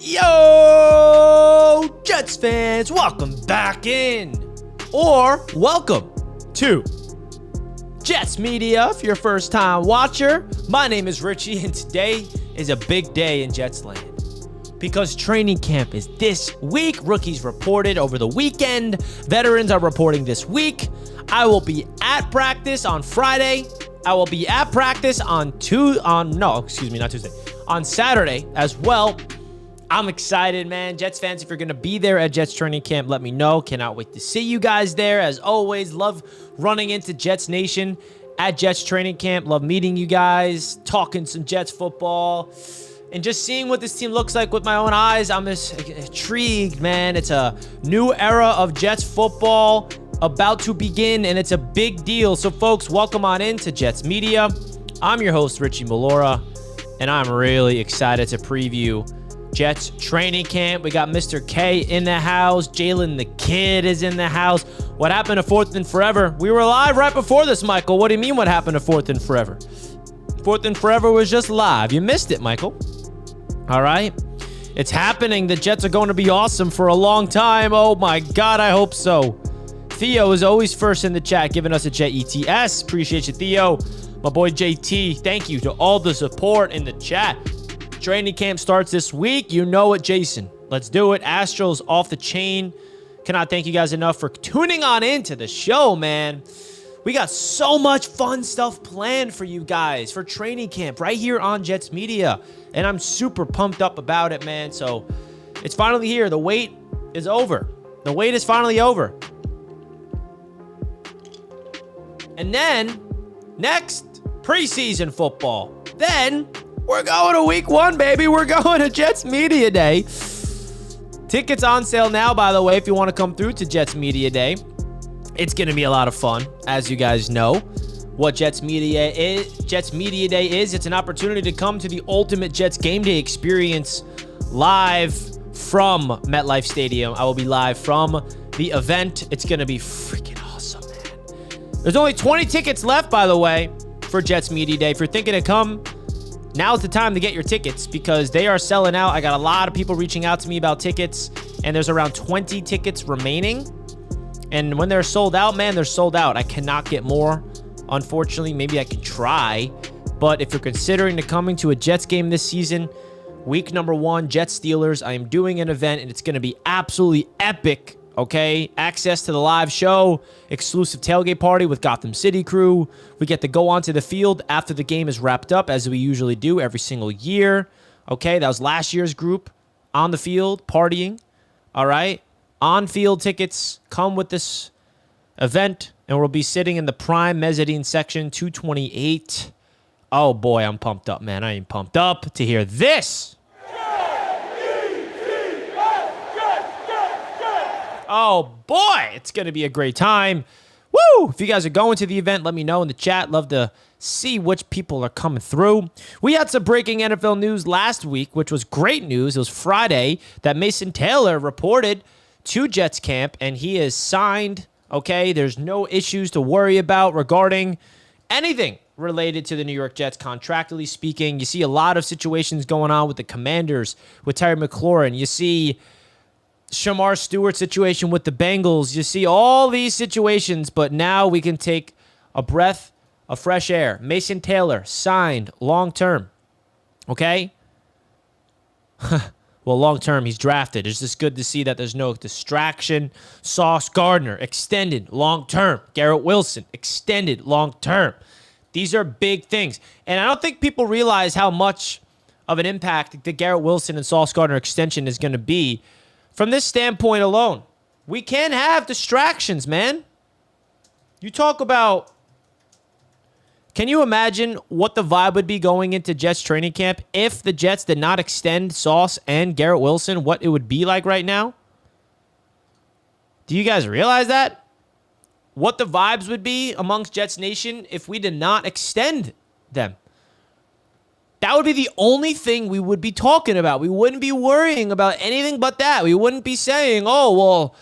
Yo, Jets fans, welcome back in, or welcome to Jets Media. If you're a first-time watcher, my name is Richie, and today is a big day in Jets land because training camp is this week. Rookies reported over the weekend. Veterans are reporting this week. I will be at practice on Friday. I will be at practice on Saturday as well. I'm excited, man. Jets fans, if you're going to be there at Jets training camp, let me know. Cannot wait to see you guys there. As always, love running into Jets Nation at Jets training camp. Love meeting you guys, talking some Jets football, and just seeing what this team looks like with my own eyes. I'm just intrigued, man. It's a new era of Jets football about to begin, and it's a big deal. So, folks, welcome on in to Jets Media. I'm your host, Richie Malora, and I'm really excited to preview Jets training camp. We got Mr. K in the house. Jalen the Kid is in the house. What happened to 4th and Forever? We were live right before this, Michael. What do you mean what happened to 4th and Forever? 4th and Forever was just live. You missed it, Michael. All right. It's happening. The Jets are going to be awesome for a long time. Oh, my God. I hope so. Theo is always first in the chat, giving us a JETS. Appreciate you, Theo. My boy JT, thank you to all the support in the chat. Training camp starts this week. You know it, Jason. Let's do it. Astros off the chain. Cannot thank you guys enough for tuning on into the show, man. We got so much fun stuff planned for you guys for training camp right here on Jets Media. And I'm super pumped up about it, man. So it's finally here. The wait is over. The wait is finally over. And then next, preseason football. Then we're going to week 1, baby. We're going to Jets Media Day. Tickets on sale now, by the way, if you want to come through to Jets Media Day. It's going to be a lot of fun, as you guys know. What Jets Media Day is, it's an opportunity to come to the ultimate Jets game day experience live from MetLife Stadium. I will be live from the event. It's going to be freaking awesome, man. There's only 20 tickets left, by the way, for Jets Media Day. If you're thinking to come, now's the time to get your tickets because they are selling out. I got a lot of people reaching out to me about tickets, and there's around 20 tickets remaining. And when they're sold out, man, they're sold out. I cannot get more, unfortunately. Maybe I can try. But if you're considering to coming to a Jets game this season, week number 1, Jets Steelers, I am doing an event, and it's going to be absolutely epic. Okay, access to the live show, exclusive tailgate party with Gotham City crew. We get to go onto the field after the game is wrapped up, as we usually do every single year. Okay, that was last year's group on the field partying. All right, on-field tickets come with this event, and we'll be sitting in the prime mezzanine section, 228. Oh, boy, I'm pumped up, man. I am pumped up to hear this. Oh, boy, it's going to be a great time. Woo! If you guys are going to the event, let me know in the chat. Love to see which people are coming through. We had some breaking NFL news last week, which was great news. It was Friday that Mason Taylor reported to Jets camp, and he is signed. Okay, there's no issues to worry about regarding anything related to the New York Jets, contractually speaking. You see a lot of situations going on with the Commanders, with Terry McLaurin. You see Shamar Stewart situation with the Bengals. You see all these situations, but now we can take a breath of fresh air. Mason Taylor signed long-term. Okay? Well, long-term, he's drafted. It's just good to see that there's no distraction. Sauce Gardner, extended long-term. Garrett Wilson, extended long-term. These are big things. And I don't think people realize how much of an impact the Garrett Wilson and Sauce Gardner extension is going to be. From this standpoint alone, we can't have distractions, man. You talk about, can you imagine what the vibe would be going into Jets training camp if the Jets did not extend Sauce and Garrett Wilson, what it would be like right now? Do you guys realize that? What the vibes would be amongst Jets Nation if we did not extend them? That would be the only thing we would be talking about. We wouldn't be worrying about anything but that. We wouldn't be saying, oh, well,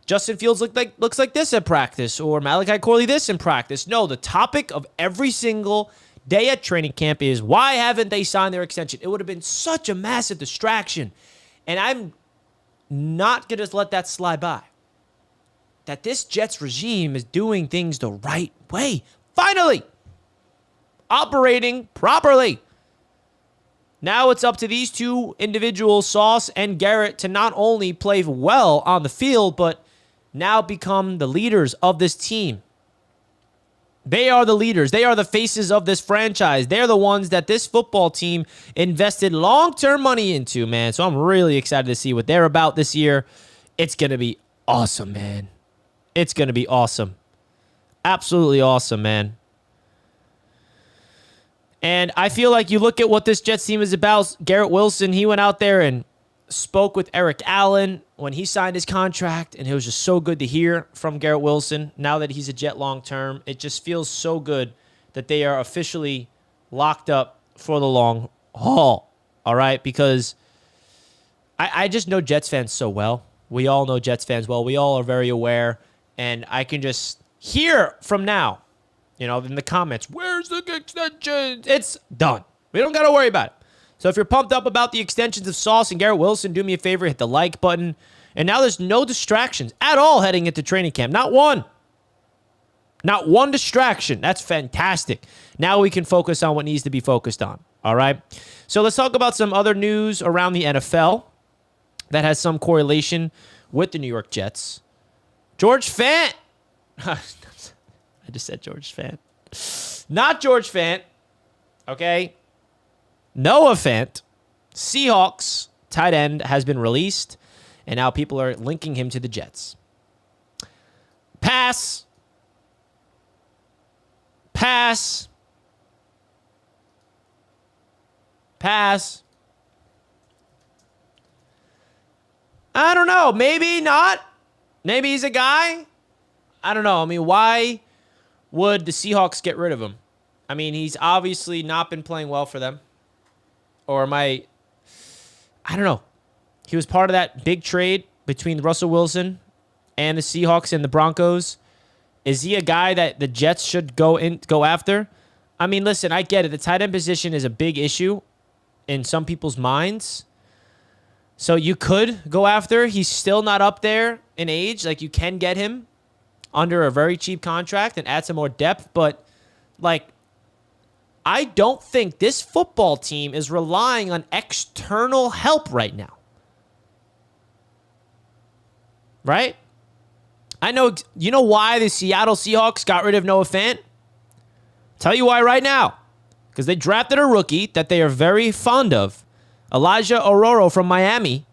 Justin Fields looks like this at practice, or Malachi Corley this in practice. No, the topic of every single day at training camp is, why haven't they signed their extension? It would have been such a massive distraction. And I'm not going to just let that slide by. That this Jets regime is doing things the right way. Finally! Operating properly. Now it's up to these two individuals, Sauce and Garrett, to not only play well on the field, but now become the leaders of this team. They are the leaders. They are the faces of this franchise. They're the ones that this football team invested long-term money into, man. So I'm really excited to see what they're about this year. It's going to be awesome, man. It's going to be awesome. Absolutely awesome, man. And I feel like you look at what this Jets team is about. Garrett Wilson, he went out there and spoke with Eric Allen when he signed his contract, and it was just so good to hear from Garrett Wilson now that he's a Jet long-term. It just feels so good that they are officially locked up for the long haul, all right? Because I just know Jets fans so well. We all know Jets fans well. We all are very aware, and I can just hear from now, in the comments, where's the extension? It's done. We don't got to worry about it. So if you're pumped up about the extensions of Sauce and Garrett Wilson, do me a favor, hit the like button. And now there's no distractions at all heading into training camp. Not one. Not one distraction. That's fantastic. Now we can focus on what needs to be focused on. All right? So let's talk about some other news around the NFL that has some correlation with the New York Jets. George Fant. I just said George Fant. Not George Fant. Okay? Noah Fant, Seahawks tight end, has been released, and now people are linking him to the Jets. Pass. Pass. Pass. I don't know. Maybe not. Maybe he's a guy. I don't know. I mean, why would the Seahawks get rid of him? I mean, he's obviously not been playing well for them. Or I don't know. He was part of that big trade between Russell Wilson and the Seahawks and the Broncos. Is he a guy that the Jets should go after? I mean, listen, I get it. The tight end position is a big issue in some people's minds. So you could go after. He's still not up there in age. Like, you can get him under a very cheap contract and add some more depth. But, I don't think this football team is relying on external help right now. Right? I know, you know why the Seattle Seahawks got rid of Noah Fant? Tell you why right now. Because they drafted a rookie that they are very fond of, Elijah Ororo from Miami.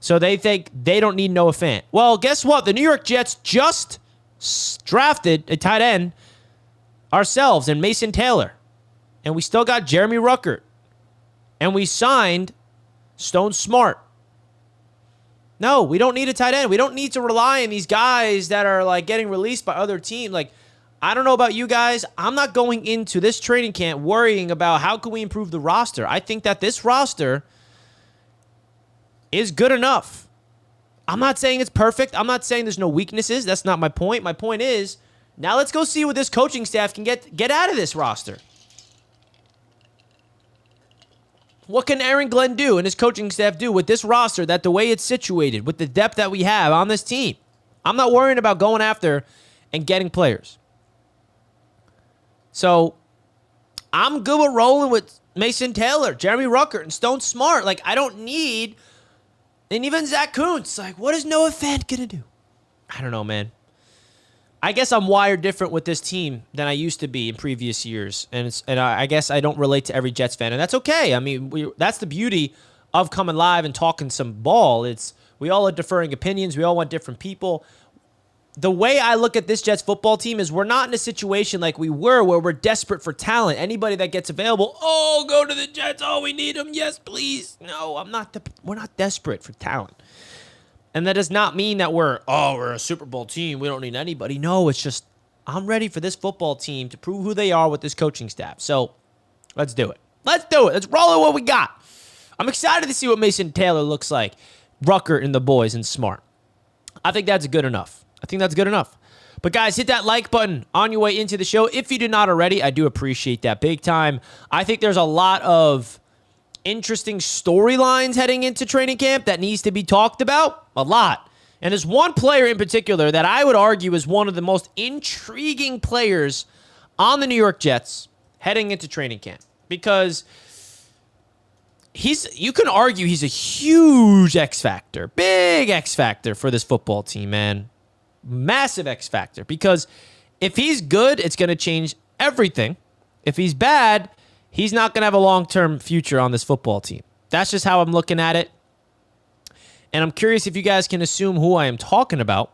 So they think they don't need Noah Fant. Well, guess what? The New York Jets just drafted a tight end ourselves in Mason Taylor. And we still got Jeremy Ruckert. And we signed Stone Smart. No, we don't need a tight end. We don't need to rely on these guys that are getting released by other teams. I don't know about you guys. I'm not going into this training camp worrying about how can we improve the roster. I think that this roster is good enough. I'm not saying it's perfect. I'm not saying there's no weaknesses. That's not my point. My point is, now let's go see what this coaching staff can get out of this roster. What can Aaron Glenn do and his coaching staff do with this roster, that the way it's situated, with the depth that we have on this team? I'm not worrying about going after and getting players. So I'm good with rolling with Mason Taylor, Jeremy Ruckert, and Stone Smart. I don't need, and even Zach Kuntz. What is Noah Fant going to do? I don't know, man. I guess I'm wired different with this team than I used to be in previous years. And I guess I don't relate to every Jets fan, and that's okay. I mean, that's the beauty of coming live and talking some ball. We all have differing opinions. We all want different people. The way I look at this Jets football team is we're not in a situation like we were where we're desperate for talent. Anybody that gets available, go to the Jets. Oh, we need them. Yes, please. No, we're not desperate for talent. And that does not mean that we're a Super Bowl team. We don't need anybody. No, it's just I'm ready for this football team to prove who they are with this coaching staff. So let's do it. Let's do it. Let's roll with what we got. I'm excited to see what Mason Taylor looks like. Ruckert and the boys and Smart. I think that's good enough. But guys, hit that like button on your way into the show. If you did not already, I do appreciate that big time. I think there's a lot of interesting storylines heading into training camp that needs to be talked about? A lot. And there's one player in particular that I would argue is one of the most intriguing players on the New York Jets heading into training camp. Because you can argue he's a huge X factor, big X factor for this football team, man. Massive X factor. Because if he's good, it's going to change everything. If he's bad, he's not going to have a long-term future on this football team. That's just how I'm looking at it. And I'm curious if you guys can assume who I am talking about.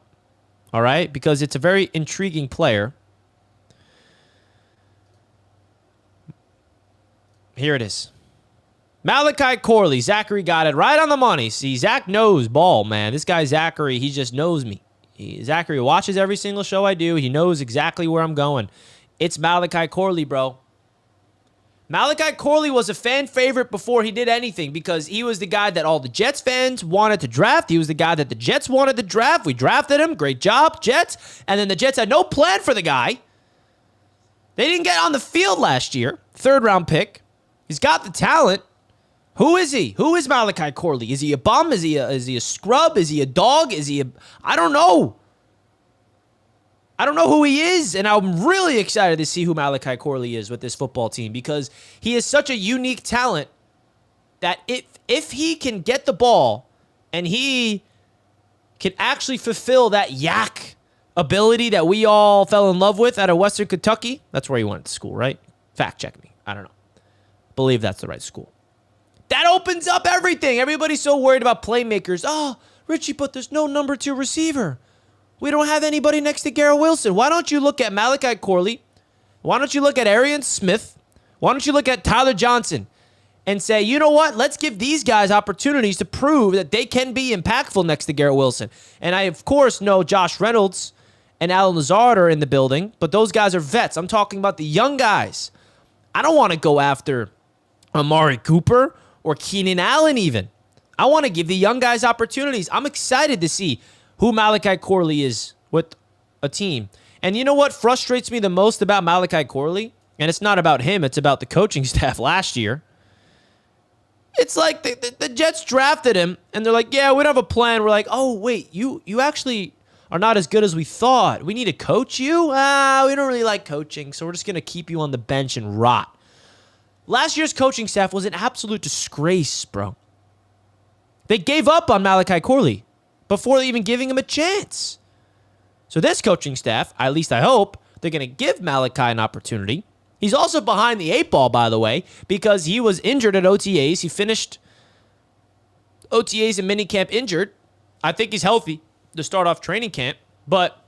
All right? Because it's a very intriguing player. Here it is. Malachi Corley. Zachary got it right on the money. See, Zach knows ball, man. This guy, Zachary, he just knows me. Zachary watches every single show I do. He knows exactly where I'm going. It's Malachi Corley, bro. Malachi Corley was a fan favorite before he did anything because he was the guy that all the Jets fans wanted to draft. He was the guy that the Jets wanted to draft. We drafted him. Great job, Jets. And then the Jets had no plan for the guy. They didn't get on the field last year. 3rd-round pick. He's got the talent. Who is he? Who is Malachi Corley? Is he a bum? Is he a scrub? Is he a dog? I don't know. I don't know who he is, and I'm really excited to see who Malachi Corley is with this football team because he is such a unique talent that if he can get the ball and he can actually fulfill that yak ability that we all fell in love with out of Western Kentucky, that's where he went to school, right? Fact check me. I don't know. Believe that's the right school. That opens up everything. Everybody's so worried about playmakers. Oh, Richie, but there's no number 2 receiver. We don't have anybody next to Garrett Wilson. Why don't you look at Malachi Corley? Why don't you look at Arian Smith? Why don't you look at Tyler Johnson and say, you know what? Let's give these guys opportunities to prove that they can be impactful next to Garrett Wilson. And I, of course, know Josh Reynolds and Alan Lazard are in the building, but those guys are vets. I'm talking about the young guys. I don't want to go after Amari Cooper or Keenan Allen even. I want to give the young guys opportunities. I'm excited to see who Malachi Corley is with a team. And you know what frustrates me the most about Malachi Corley? And it's not about him. It's about the coaching staff last year. It's like the Jets drafted him, and they're like, yeah, we don't have a plan. We're like, oh, wait, you actually are not as good as we thought. We need to coach you? We don't really like coaching, so we're just going to keep you on the bench and rot. Last year's coaching staff was an absolute disgrace, bro. They gave up on Malachi Corley before even giving him a chance. So this coaching staff, at least I hope, they're going to give Malachi an opportunity. He's also behind the 8 ball, by the way, because he was injured at OTAs. He finished OTAs and minicamp injured. I think he's healthy to start off training camp, but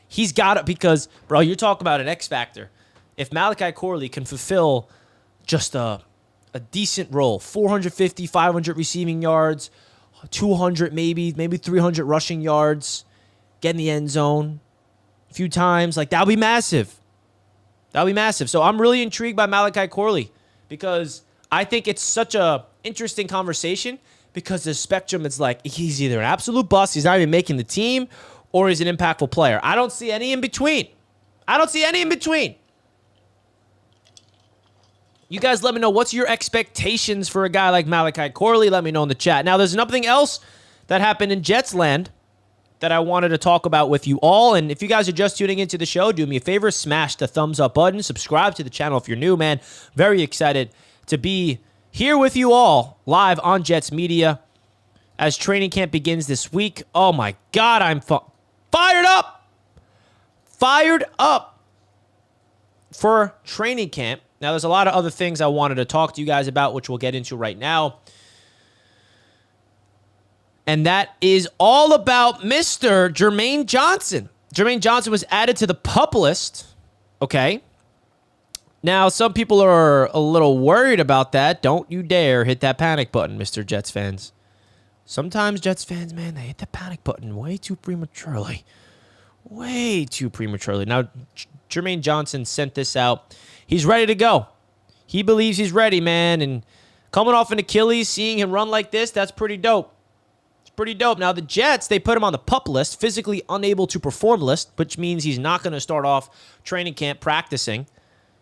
he's got it because, bro, you're talking about an X factor. If Malachi Corley can fulfill just a decent role, 450, 500 receiving yards, 200 maybe 300 rushing yards, get in the end zone a few times, like that'll be massive. That'll be massive. So I'm really intrigued by Malachi Corley because I think it's such a interesting conversation because the spectrum is like he's either an absolute bust, he's not even making the team, or he's an impactful player. I don't see any in between. You guys let me know what's your expectations for a guy like Malachi Corley. Let me know in the chat. Now, there's nothing else that happened in Jets land that I wanted to talk about with you all. And if you guys are just tuning into the show, do me a favor, smash the thumbs up button. Subscribe to the channel if you're new, man. Very excited to be here with you all live on Jets Media as training camp begins this week. Oh, my God, I'm fired up. Fired up for training camp. Now, there's a lot of other things I wanted to talk to you guys about, which we'll get into right now. And that is all about Mr. Germaine Johnson. Germaine Johnson was added to the PUP list. Okay. Now, some people are a little worried about that. Don't you dare hit that panic button, Mr. Jets fans. Sometimes Jets fans, man, they hit the panic button way too prematurely. Way too prematurely. Now, Germaine Johnson sent this out. He's ready to go. He believes he's ready, man. And coming off an Achilles, seeing him run like this, that's pretty dope. It's pretty dope. Now, the Jets, they put him on the PUP list, physically unable to perform list, which means he's not going to start off training camp practicing.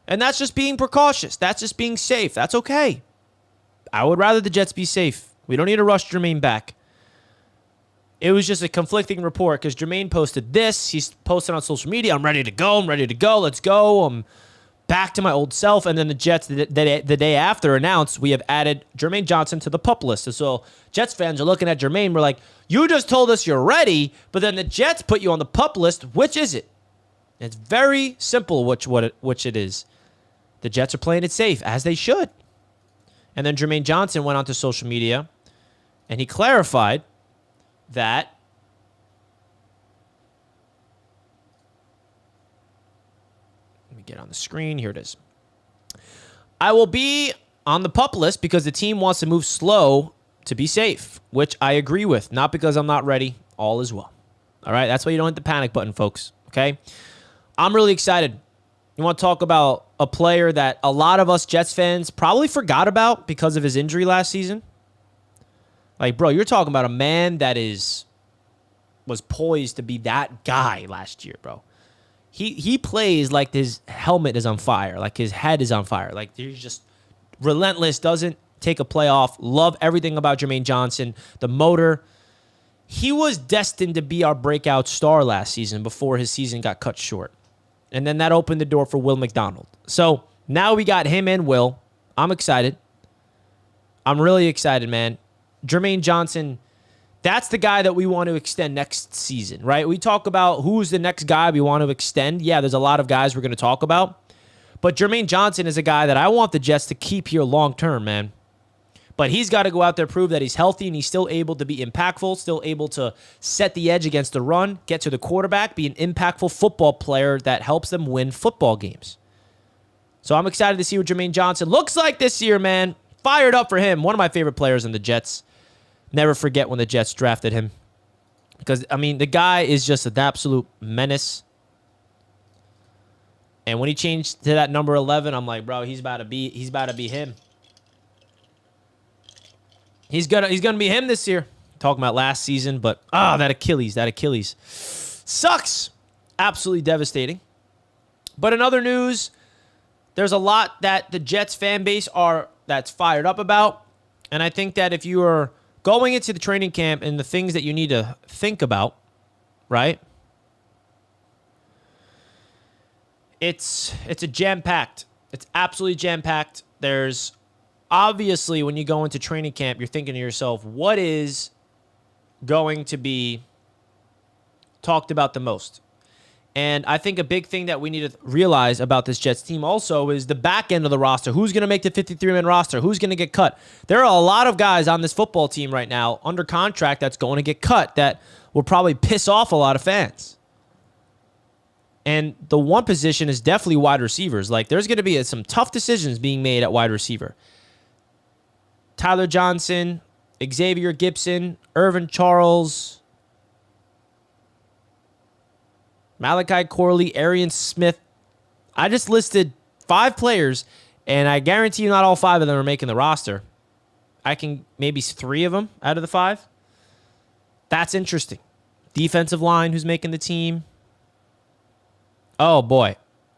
And that's just being precautious. That's just being safe. That's okay. I would rather the Jets be safe. We don't need to rush Germaine back. It was just a conflicting report because Germaine posted this. He's posted on social media, I'm ready to go. Let's go. I'm back to my old self. And then the Jets, the day after, announced we have added Germaine Johnson to the PUP list. And so Jets fans are looking at Germaine. We're like, you just told us you're ready, but then the Jets put you on the PUP list. Which is it? It's very simple which it is. The Jets are playing it safe, as they should. And then Germaine Johnson went onto social media, and he clarified that let me get on the screen. Here it is. I will be on the PUP list because the team wants to move slow to be safe, which I agree with. Not because I'm not ready. All is well. All right? That's why you don't hit the panic button, folks. Okay? I'm really excited. You want to talk about a player that a lot of us Jets fans probably forgot about because of his injury last season? Like, bro, you're talking about a man that was poised to be that guy last year, bro. He plays like his helmet is on fire, like his head is on fire. Like, he's just relentless, doesn't take a play off. Love everything about Germaine Johnson, the motor. He was destined to be our breakout star last season before his season got cut short. And then that opened the door for Will McDonald. So now we got him and Will. I'm excited. I'm really excited, man. Germaine Johnson, that's the guy that we want to extend next season, right? We talk about who's the next guy we want to extend. Yeah, there's a lot of guys we're going to talk about. But Germaine Johnson is a guy that I want the Jets to keep here long term, man. But he's got to go out there, prove that he's healthy, and he's still able to be impactful, still able to set the edge against the run, get to the quarterback, be an impactful football player that helps them win football games. So I'm excited to see what Germaine Johnson looks like this year, man. Fired up for him. One of my favorite players in the Jets. Never forget when the Jets drafted him. Because, I mean, the guy is just an absolute menace. And when he changed to that number 11, I'm like, bro, he's about to be him. He's gonna be him this year. Talking about last season, but that Achilles sucks. Absolutely devastating. But in other news, there's a lot that the Jets fan base that's fired up about. And I think that if you are going into the training camp and the things that you need to think about, right? It's a jam-packed. It's absolutely jam-packed. There's obviously, when you go into training camp, you're thinking to yourself, what is going to be talked about the most? And I think a big thing that we need to realize about this Jets team also is the back end of the roster. Who's going to make the 53-man roster? Who's going to get cut? There are a lot of guys on this football team right now under contract that's going to get cut that will probably piss off a lot of fans. And the one position is definitely wide receivers. Like, there's going to be some tough decisions being made at wide receiver. Tyler Johnson, Xavier Gibson, Irvin Charles, Malachi Corley, Arian Smith. I just listed 5 players, and I guarantee you not all 5 of them are making the roster. I can maybe 3 of them out of the 5. That's interesting. Defensive line, who's making the team. Oh, boy.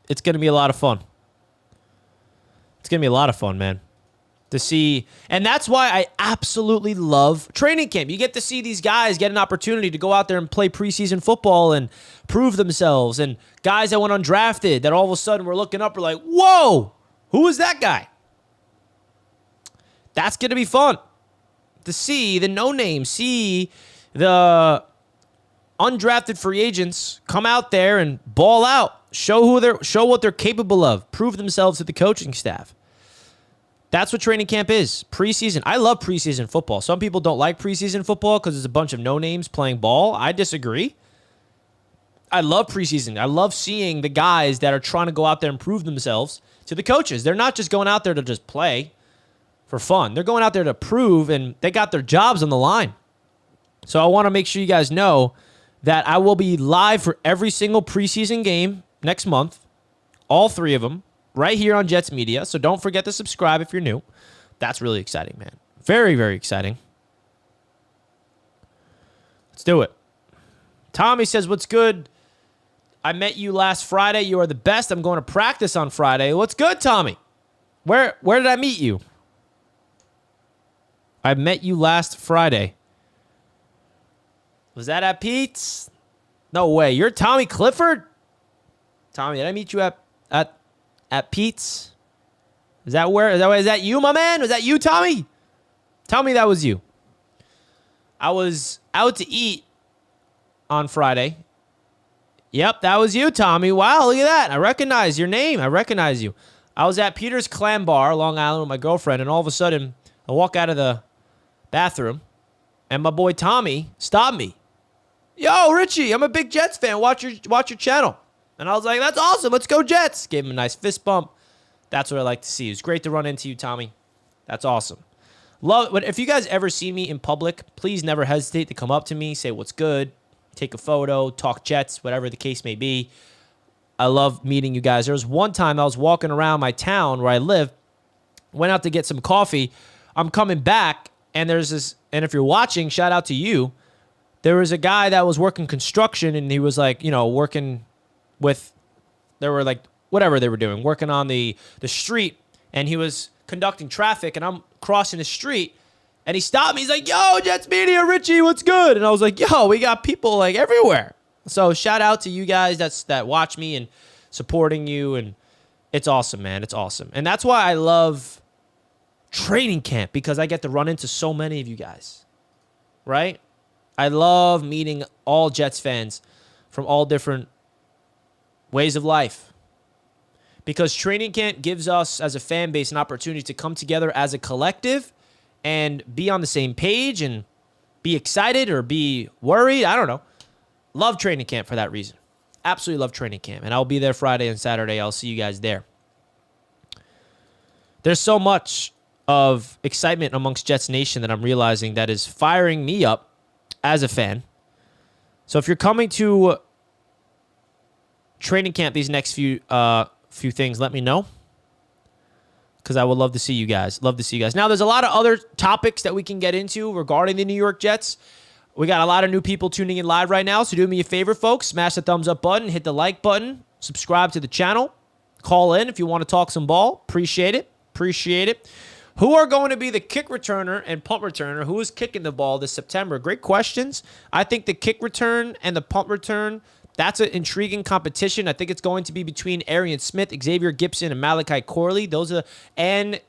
It's going to be a lot of fun. It's going to be a lot of fun, man. To see, and that's why I absolutely love training camp. You get to see these guys get an opportunity to go out there and play preseason football and prove themselves. And guys that went undrafted that all of a sudden we're looking up, we're like, whoa, who is that guy? That's going to be fun to see the no-names, see the undrafted free agents come out there and ball out, show what they're capable of, prove themselves to the coaching staff. That's what training camp is. Preseason. I love preseason football. Some people don't like preseason football because it's a bunch of no-names playing ball. I disagree. I love preseason. I love seeing the guys that are trying to go out there and prove themselves to the coaches. They're not just going out there to just play for fun. They're going out there to prove, and they got their jobs on the line. So I want to make sure you guys know that I will be live for every single preseason game next month, all 3 of them, right here on Jets Media. So don't forget to subscribe if you're new. That's really exciting, man. Very, very exciting. Let's do it. Tommy says, what's good? I met you last Friday. You are the best. I'm going to practice on Friday. What's good, Tommy? Where did I meet you? I met you last Friday. Was that at Pete's? No way. You're Tommy Clifford? Tommy, did I meet you at Pete's? Is that you, my man? Was that you, Tommy? Tell me that was you. I was out to eat on Friday. Yep, that was you, Tommy. Wow, look at that. I recognize your name. I recognize you. I was at Peter's Clam Bar, Long Island, with my girlfriend, and all of a sudden, I walk out of the bathroom, and my boy Tommy stopped me. Yo, Richie, I'm a big Jets fan. Watch your channel. And I was like, that's awesome. Let's go Jets. Gave him a nice fist bump. That's what I like to see. It's great to run into you, Tommy. That's awesome. Love. But if you guys ever see me in public, please never hesitate to come up to me, say what's good, take a photo, talk Jets, whatever the case may be. I love meeting you guys. There was one time I was walking around my town where I live, went out to get some coffee. I'm coming back, and there's this, and if you're watching, shout out to you. There was a guy that was working construction, and he was like, working with, they were like, whatever they were doing, working on the street, and he was conducting traffic, and I'm crossing the street, and he stopped me. He's like, yo, Jets Media, Richie, what's good? And I was like, yo, we got people like everywhere. So shout out to you guys that watch me and supporting you, and it's awesome, man. It's awesome. And that's why I love training camp, because I get to run into so many of you guys, right? I love meeting all Jets fans from all different ways of life, because training camp gives us as a fan base an opportunity to come together as a collective and be on the same page and be excited or be worried. I don't know. Love training camp for that reason. Absolutely love training camp. And I'll be there Friday and Saturday. I'll see you guys there. There's so much of excitement amongst Jets Nation that I'm realizing that is firing me up as a fan. So if you're coming to training camp these next few things, let me know, because I would love to see you guys. Love to see you guys. Now, there's a lot of other topics that we can get into regarding the New York Jets. We got a lot of new people tuning in live right now, so do me a favor, folks. Smash the thumbs up button, hit the like button, subscribe to the channel, call in if you want to talk some ball. Appreciate it. Appreciate it. Who are going to be the kick returner and punt returner? Who is kicking the ball this September? Great questions. I think the kick return and the punt return, that's an intriguing competition. I think it's going to be between Arian Smith, Xavier Gipson, and Malachi Corley. And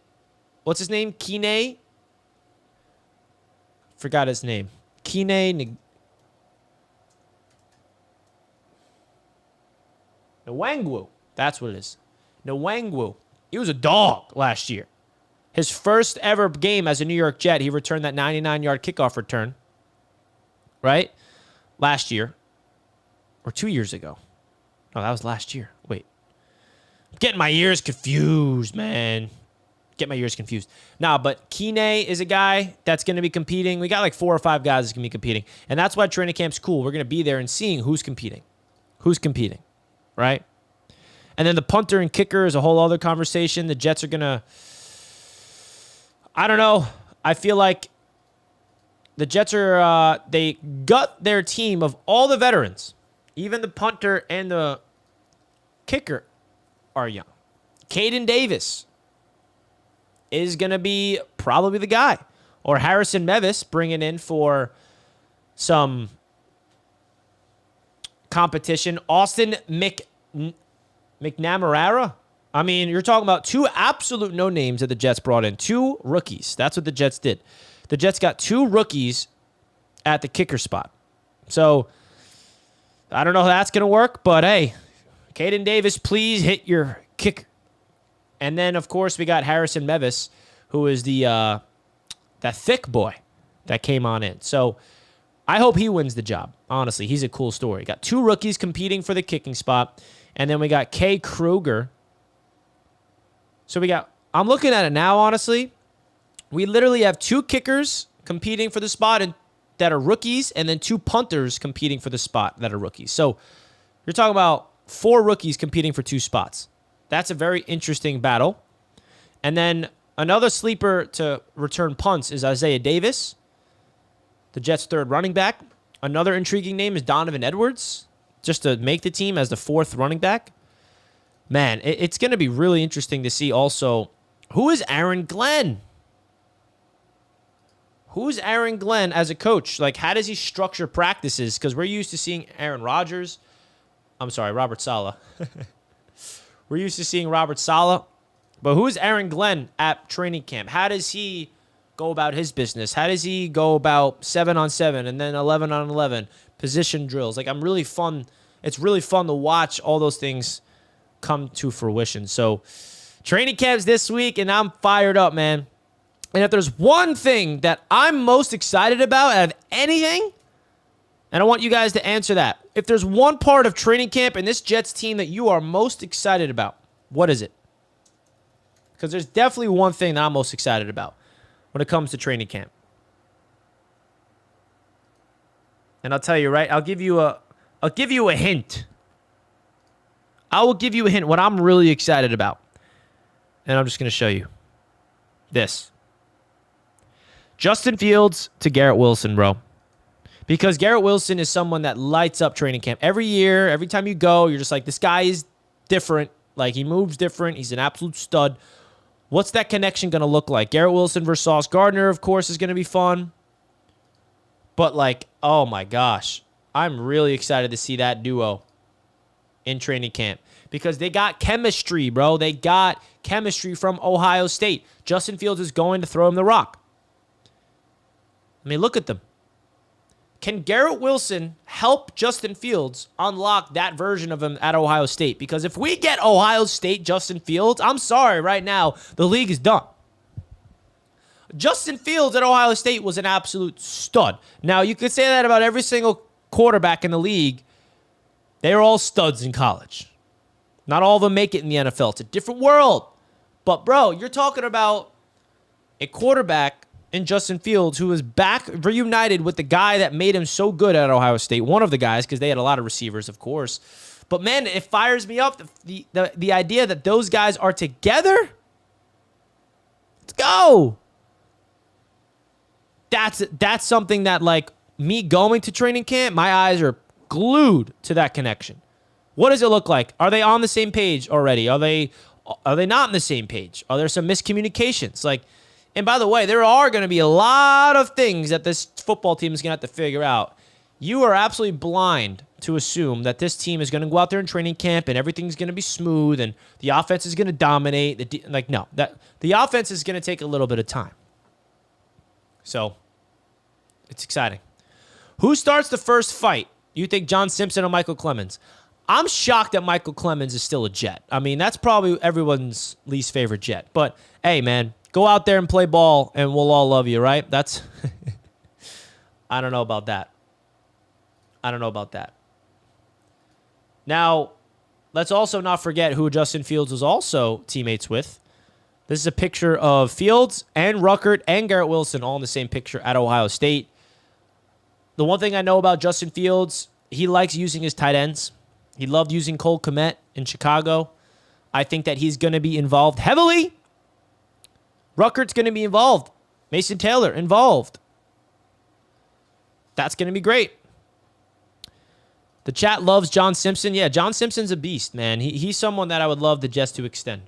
what's his name? Kine? Forgot his name. Kine Nwangwu. That's what it is. Nwangwu. He was a dog last year. His first ever game as a New York Jet, he returned that 99-yard kickoff return, right? Last year. Or 2 years ago. No, that was last year. Wait. I'm getting my ears confused, man. Get my ears confused. Nah, but Kine is a guy that's going to be competing. We got like 4 or 5 guys that's going to be competing. And that's why training camp's cool. We're going to be there and seeing who's competing. Who's competing, right? And then the punter and kicker is a whole other conversation. The Jets are going to... I don't know. I feel like the Jets are... they gut their team of all the veterans. Even the punter and the kicker are young. Caden Davis is going to be probably the guy. Or Harrison Mevis bringing in for some competition. Austin McNamara. I mean, you're talking about 2 absolute no-names that the Jets brought in. 2 rookies. That's what the Jets did. The Jets got 2 rookies at the kicker spot. So... I don't know how that's going to work, but hey, Caden Davis, please hit your kick. And then, of course, we got Harrison Mevis, who is that thick boy that came on in. So I hope he wins the job. Honestly, he's a cool story. Got 2 rookies competing for the kicking spot, and then we got Kay Kruger. So I'm looking at it now, honestly. We literally have 2 kickers competing for the spot and that are rookies, and then 2 punters competing for the spot that are rookies. So you're talking about 4 rookies competing for 2 spots. That's a very interesting battle. And then another sleeper to return punts is Isaiah Davis, the Jets' 3rd running back. Another intriguing name is Donovan Edwards, just to make the team as the 4th running back. Man, it's going to be really interesting to see also, who is Aaron Glenn? Who's Aaron Glenn as a coach? Like, how does he structure practices? Because we're used to seeing Robert Saleh. We're used to seeing Robert Saleh. But who's Aaron Glenn at training camp? How does he go about his business? How does he go about 7-on-7 and then 11-on-11 position drills? Like, it's really fun to watch all those things come to fruition. So, training camps this week, and I'm fired up, man. And if there's one thing that I'm most excited about out of anything, and I want you guys to answer that. If there's one part of training camp and this Jets team that you are most excited about, what is it? Because there's definitely one thing that I'm most excited about when it comes to training camp. And I'll tell you, right? I'll give you a hint. I will give you a hint what I'm really excited about. And I'm just going to show you this. Justin Fields to Garrett Wilson, bro. Because Garrett Wilson is someone that lights up training camp. Every year, every time you go, you're just like, this guy is different. Like, he moves different. He's an absolute stud. What's that connection going to look like? Garrett Wilson versus Sauce Gardner, of course, is going to be fun. But, like, oh my gosh. I'm really excited to see that duo in training camp. Because they got chemistry, bro. They got chemistry from Ohio State. Justin Fields is going to throw him the rock. I mean, look at them. Can Garrett Wilson help Justin Fields unlock that version of him at Ohio State? Because if we get Ohio State Justin Fields, I'm sorry, right now, the league is done. Justin Fields at Ohio State was an absolute stud. Now, you could say that about every single quarterback in the league. They're all studs in college. Not all of them make it in the NFL. It's a different world. But, bro, you're talking about a quarterback in Justin Fields, who is back reunited with the guy that made him so good at Ohio State. One of the guys, because they had a lot of receivers, of course. But, man, it fires me up. The idea that those guys are together. Let's go. That's something that, like, me going to training camp, my eyes are glued to that connection. What does it look like? Are they on the same page already? Are they not on the same page? Are there some miscommunications? Like, and by the way, there are going to be a lot of things that this football team is going to have to figure out. You are absolutely blind to assume that this team is going to go out there in training camp and everything's going to be smooth and the offense is going to dominate. No, the offense is going to take a little bit of time. So, it's exciting. Who starts the first fight? You think John Simpson or Michael Clemens? I'm shocked that Michael Clemens is still a Jet. I mean, that's probably everyone's least favorite Jet. But, hey, man. Go out there and play ball, and we'll all love you, right? That's... I don't know about that. Now, let's also not forget who Justin Fields was also teammates with. This is a picture of Fields and Ruckert and Garrett Wilson all in the same picture at Ohio State. The one thing I know about Justin Fields, he likes using his tight ends. He loved using Cole Kmet in Chicago. I think that he's going to be involved heavily. Ruckert's going to be involved. Mason Taylor involved. That's going to be great. The chat loves John Simpson. Yeah, John Simpson's a beast, man. He's someone that I would love the Jets to extend.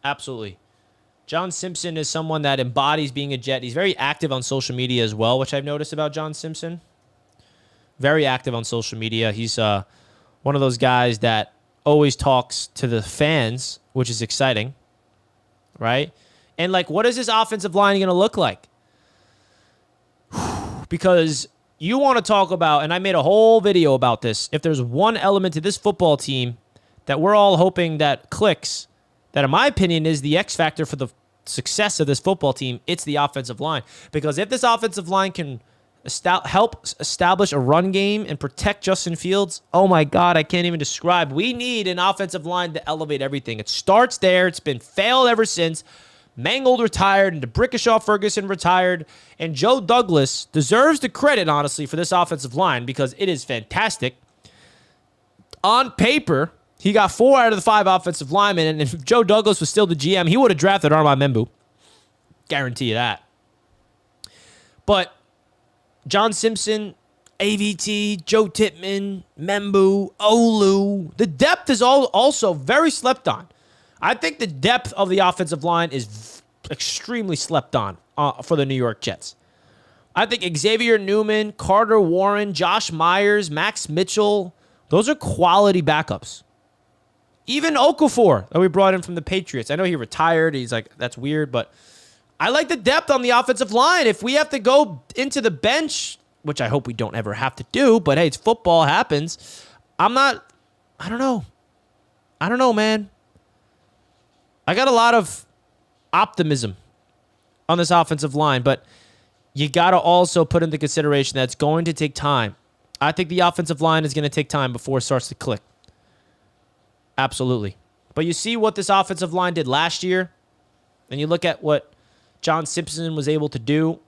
Absolutely. John Simpson is someone that embodies being a Jet. He's very active on social media as well, which I've noticed about John Simpson. Very active on social media. He's one of those guys that always talks to the fans, which is exciting, right? And, like, what is this offensive line going to look like? Because you want to talk about, and I made a whole video about this, if there's one element to this football team that we're all hoping that clicks, that in my opinion is the X factor for the success of this football team, it's the offensive line. Because if this offensive line can help establish a run game and protect Justin Fields, oh my God, I can't even describe. We need an offensive line to elevate everything. It starts there. It's been failed ever since. Mangold retired, and DeBrickashaw Ferguson retired, and Joe Douglas deserves the credit, honestly, for this offensive line because it is fantastic. On paper, he got 4 out of the 5 offensive linemen, and if Joe Douglas was still the GM, he would have drafted Armand Membu. Guarantee you that. But John Simpson, AVT, Joe Tippmann, Membu, Olu, the depth is also very slept on. I think the depth of the offensive line is extremely slept on for the New York Jets. I think Xavier Newman, Carter Warren, Josh Myers, Max Mitchell, those are quality backups. Even Okafor that we brought in from the Patriots. I know he retired. He's like, that's weird, but I like the depth on the offensive line. If we have to go into the bench, which I hope we don't ever have to do, but hey, it's football, happens. I don't know, man. I got a lot of optimism on this offensive line, but you got to also put into consideration that it's going to take time. I think the offensive line is going to take time before it starts to click. Absolutely. But you see what this offensive line did last year, and you look at what John Simpson was able to do.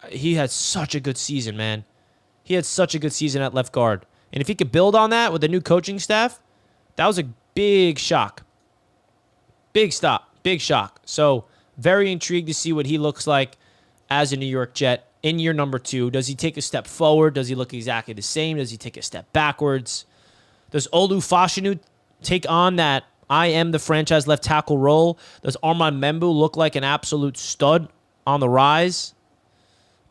He had such a good season, man. He had such a good season at left guard. And if he could build on that with the new coaching staff, that was a big shock. Big shock. So very intrigued to see what he looks like as a New York Jet in year number 2. Does he take a step forward? Does he look exactly the same? Does he take a step backwards? Does Olu Fashanu take on that I am the franchise left tackle role? Does Armand Membu look like an absolute stud on the rise?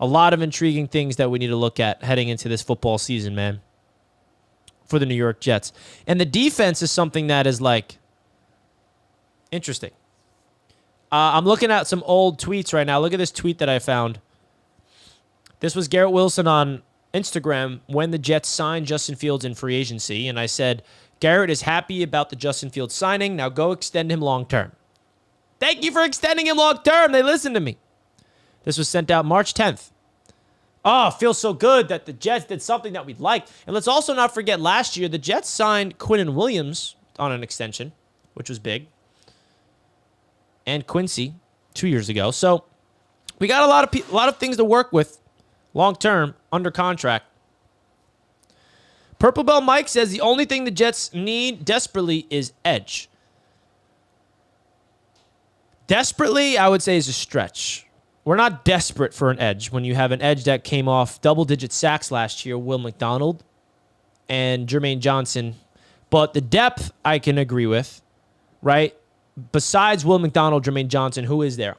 A lot of intriguing things that we need to look at heading into this football season, man, for the New York Jets. And the defense is something that is like interesting. I'm looking at some old tweets right now. Look at this tweet that I found. This was Garrett Wilson on Instagram when the Jets signed Justin Fields in free agency. And I said, Garrett is happy about the Justin Fields signing. Now go extend him long term. Thank you for extending him long term. They listened to me. This was sent out March 10th. Oh, it feels so good that the Jets did something that we liked. And let's also not forget last year, the Jets signed Quinnen Williams on an extension, which was big. And Quincy 2 years ago. So we got a lot of things to work with long term under contract. Purple Bell Mike says the only thing the Jets need desperately is edge. Desperately, I would say, is a stretch. We're not desperate for an edge when you have an edge that came off double-digit sacks last year, Will McDonald and Germaine Johnson. But the depth, I can agree with, right? Besides Will McDonald, Germaine Johnson, who is there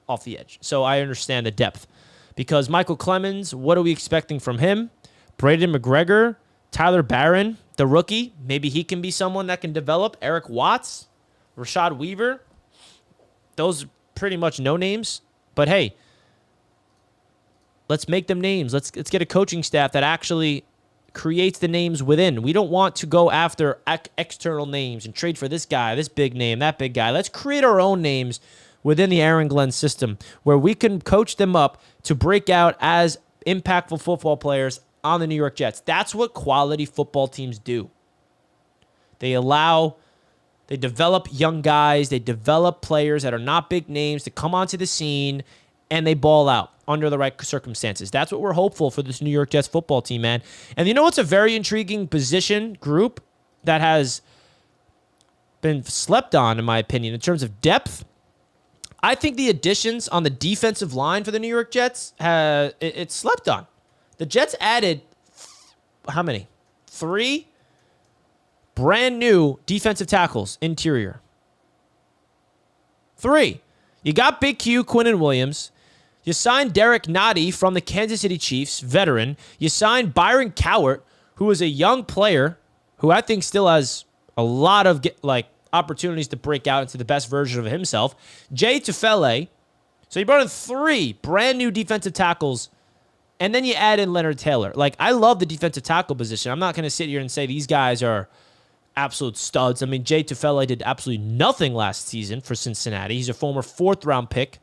off the edge? So I understand the depth. Because Michael Clemens, what are we expecting from him? Braden McGregor, Tyler Barron, the rookie. Maybe he can be someone that can develop. Eric Watts, Rashad Weaver. Those are pretty much no names. But hey, let's make them names. Let's get a coaching staff that actually creates the names within. We don't want to go after external names and trade for this guy, this big name, that big guy. Let's create our own names within the Aaron Glenn system where we can coach them up to break out as impactful football players on the New York Jets. That's what quality football teams do. They develop young guys. They develop players that are not big names to come onto the scene, and they ball out under the right circumstances. That's what we're hopeful for this New York Jets football team, man. And you know what's a very intriguing position group that has been slept on, in my opinion, in terms of depth? I think the additions on the defensive line for the New York Jets, it's slept on. The Jets added, how many? 3 brand new defensive tackles, interior. 3. You got Big Q, Quinnen Williams. You signed Derek Nottie from the Kansas City Chiefs, veteran. You signed Byron Cowart, who is a young player who I think still has a lot of opportunities to break out into the best version of himself. Jay Tufele. So you brought in 3 brand new defensive tackles, and then you add in Leonard Taylor. I love the defensive tackle position. I'm not going to sit here and say these guys are absolute studs. I mean, Jay Tufele did absolutely nothing last season for Cincinnati. He's a former 4th-round pick,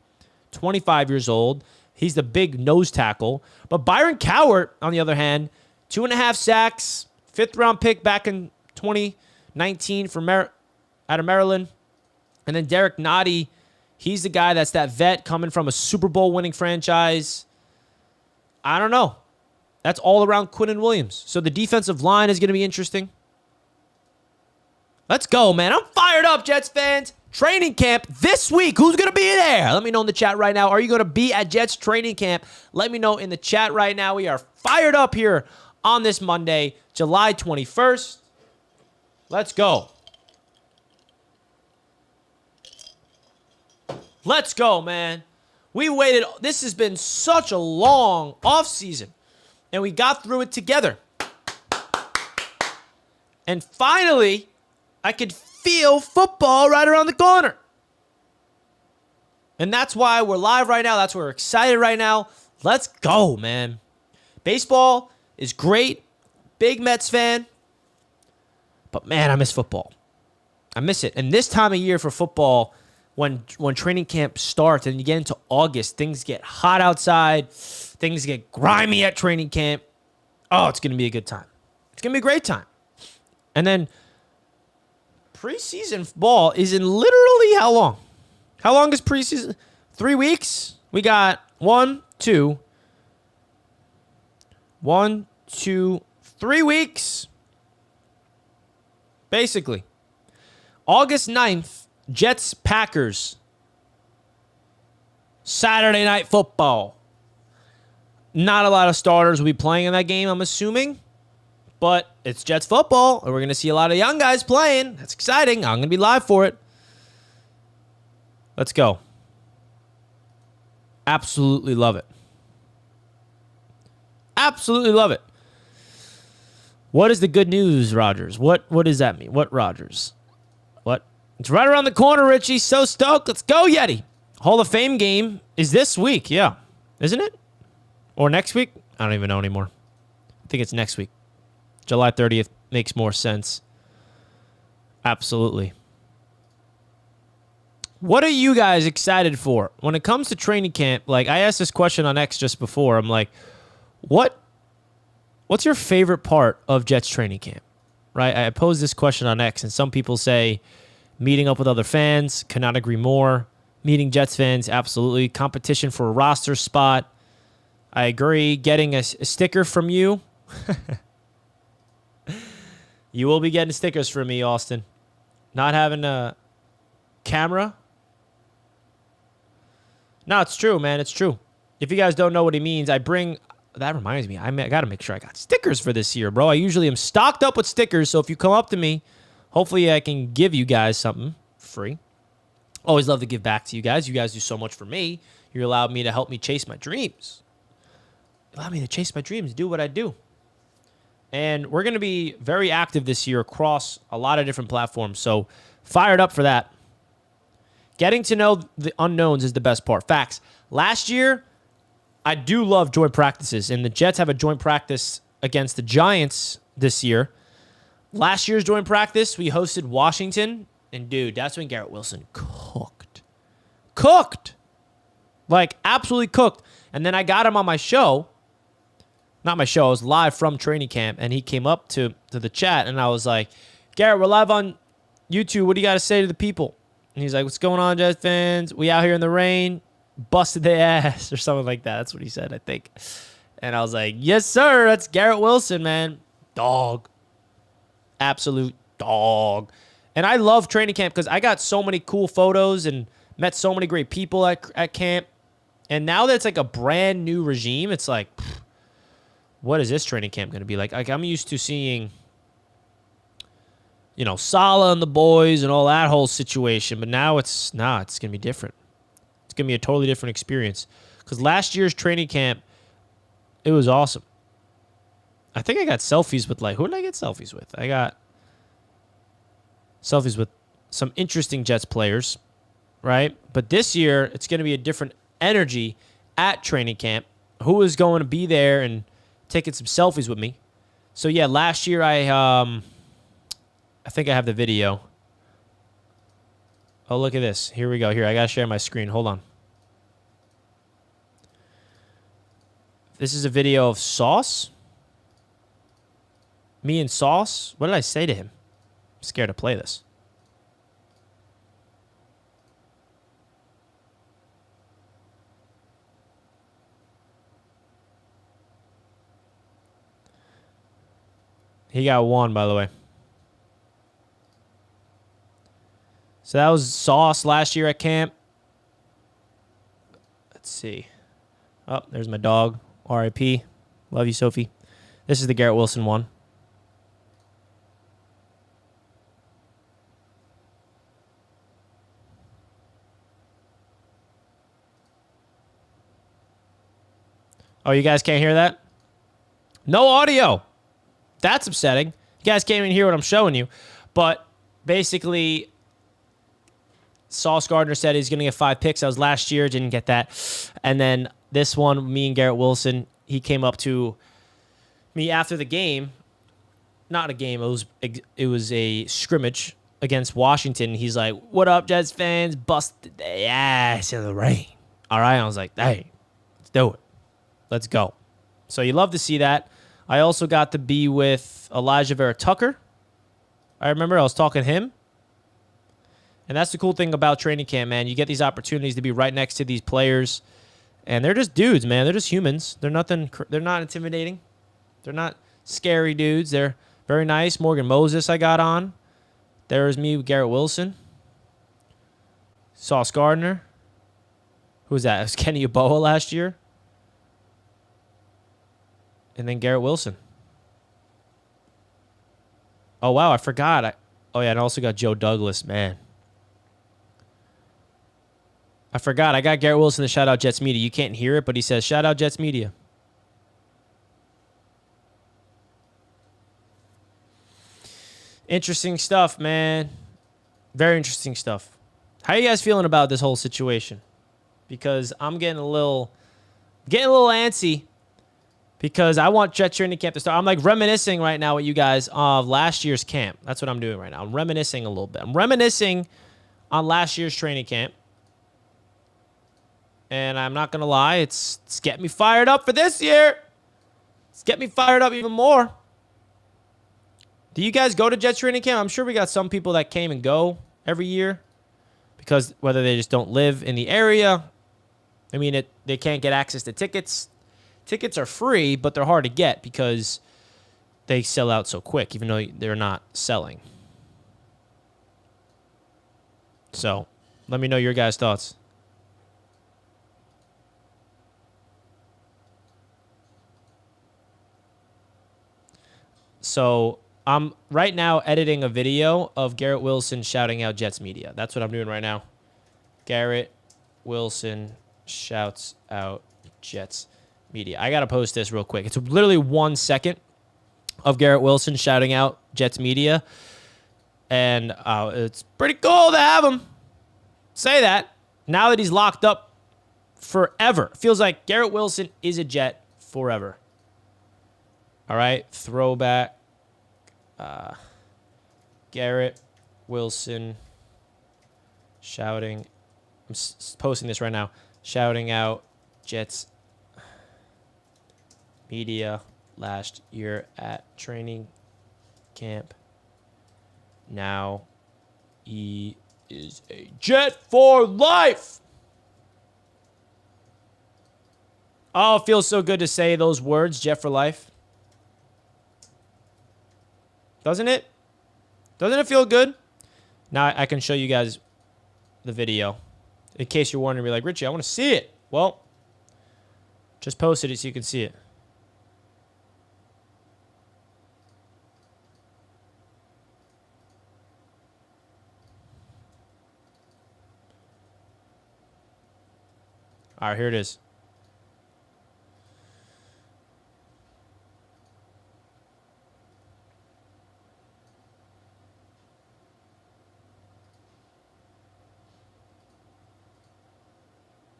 25 years old. He's the big nose tackle. But Byron Cowart, on the other hand, 2.5 sacks, 5th-round pick back in 2019 out of Maryland. And then Derek Nottie, he's the guy that's that vet coming from a Super Bowl winning franchise. I don't know. That's all around Quinnen Williams. So the defensive line is going to be interesting. Let's go, man. I'm fired up, Jets fans. Training camp this week. Who's going to be there? Let me know in the chat right now. Are you going to be at Jets training camp? Let me know in the chat right now. We are fired up here on this Monday, July 21st. Let's go. Let's go, man. We waited. This has been such a long offseason, and we got through it together. And finally, I could feel football right around the corner. And that's why we're live right now. That's why we're excited right now. Let's go, man. Baseball is great. Big Mets fan. But, man, I miss football. I miss it. And this time of year for football, when training camp starts and you get into August, things get hot outside. Things get grimy at training camp. Oh, it's going to be a good time. It's going to be a great time. And then preseason ball is in literally how long? How long is preseason? 3 weeks? We got 3 weeks. Basically. August 9th, Jets, Packers. Saturday Night Football. Not a lot of starters will be playing in that game, I'm assuming. But it's Jets football, and we're going to see a lot of young guys playing. That's exciting. I'm going to be live for it. Let's go. Absolutely love it. Absolutely love it. What is the good news, Rogers? What does that mean? What, Rogers? What? It's right around the corner, Richie. So stoked. Let's go, Yeti. Hall of Fame game is this week. Yeah. Isn't it? Or next week? I don't even know anymore. I think it's next week. July 30th makes more sense. Absolutely. What are you guys excited for? When it comes to training camp, like I asked this question on X just before. I'm like, what's your favorite part of Jets training camp? Right? I posed this question on X, and some people say meeting up with other fans. Cannot agree more. Meeting Jets fans, absolutely. Competition for a roster spot. I agree. Getting a sticker from you. You will be getting stickers from me, Austin. Not having a camera. No, it's true, man. It's true. If you guys don't know what he means, that reminds me, I got to make sure I got stickers for this year, bro. I usually am stocked up with stickers, so if you come up to me, hopefully I can give you guys something free. Always love to give back to you guys. You guys do so much for me. You allowed me to help me chase my dreams. Allow me to chase my dreams, do what I do. And we're going to be very active this year across a lot of different platforms. So fired up for that. Getting to know the unknowns is the best part. Facts. Last year, I do love joint practices. And the Jets have a joint practice against the Giants this year. Last year's joint practice, we hosted Washington. And, dude, that's when Garrett Wilson cooked. Cooked. Like, absolutely cooked. And then I got him on my show. Not my show. I was live from training camp, and he came up to the chat, and I was like, Garrett, we're live on YouTube. What do you got to say to the people? And he's like, what's going on, Jets fans? We out here in the rain. Busted their ass or something like that. That's what he said, I think. And I was like, yes, sir. That's Garrett Wilson, man. Dog. Absolute dog. And I love training camp because I got so many cool photos and met so many great people at camp. And now that it's like a brand new regime, it's like, what is this training camp going to be like? Like, I'm used to seeing, Saleh and the boys and all that whole situation. But now it's going to be different. It's going to be a totally different experience. Because last year's training camp, it was awesome. I think I got selfies with, who did I get selfies with? I got selfies with some interesting Jets players, right? But this year, it's going to be a different energy at training camp. Who is going to be there and taking some selfies with me? So yeah, last year I think I have the video. Oh, look at this. Here we go. Here, I gotta share my screen. Hold on. This is a video of Sauce. Me and Sauce. What did I say to him? I'm scared to play this. He got one, by the way. So that was Sauce last year at camp. Let's see. Oh, there's my dog. R.I.P. Love you, Sophie. This is the Garrett Wilson one. Oh, you guys can't hear that? No audio. That's upsetting. You guys can't even hear what I'm showing you. But basically, Sauce Gardner said he's going to get 5 picks. That was last year. Didn't get that. And then this one, me and Garrett Wilson, he came up to me after the game. Not a game. It was a scrimmage against Washington. He's like, "What up, Jets fans? Busted the ass in the rain." All right. I was like, "Hey, let's do it. Let's go." So you love to see that. I also got to be with Elijah Vera Tucker. I remember I was talking to him. And that's the cool thing about training camp, man. You get these opportunities to be right next to these players. And they're just dudes, man. They're just humans. They're not intimidating. They're not scary dudes. They're very nice. Morgan Moses I got on. There's me with Garrett Wilson. Sauce Gardner. Who was that? It was Kenny Yeboah last year. And then Garrett Wilson. Oh, wow. I forgot. Oh, yeah. And I also got Joe Douglas, man. I forgot. I got Garrett Wilson to shout out Jets Media. You can't hear it, but he says, shout out Jets Media. Interesting stuff, man. Very interesting stuff. How are you guys feeling about this whole situation? Because I'm getting a little antsy because I want Jets training camp to start. I'm like reminiscing right now with you guys of last year's camp. That's what I'm doing right now. I'm reminiscing a little bit. I'm reminiscing on last year's training camp. And I'm not going to lie, it's getting me fired up for this year. It's getting me fired up even more. Do you guys go to Jets training camp? I'm sure we got some people that came and go every year because whether they just don't live in the area. I mean, they can't get access to tickets. Tickets are free, but they're hard to get because they sell out so quick, even though they're not selling. So let me know your guys' thoughts. So I'm right now editing a video of Garrett Wilson shouting out Jets Media. That's what I'm doing right now. Garrett Wilson shouts out Jets Media. I got to post this real quick. It's literally 1 second of Garrett Wilson shouting out Jets Media. And it's pretty cool to have him say that now that he's locked up forever. Feels like Garrett Wilson is a Jet forever. All right, throwback. Garrett Wilson shouting. I'm posting this right now. Shouting out Jets Media last year at training camp. Now he is a Jet for life. Oh, it feels so good to say those words, Jet for life. Doesn't it? Doesn't it feel good? Now I can show you guys the video. In case you're wondering, be like, Richie, I want to see it. Well, just posted it so you can see it. All right, here it is.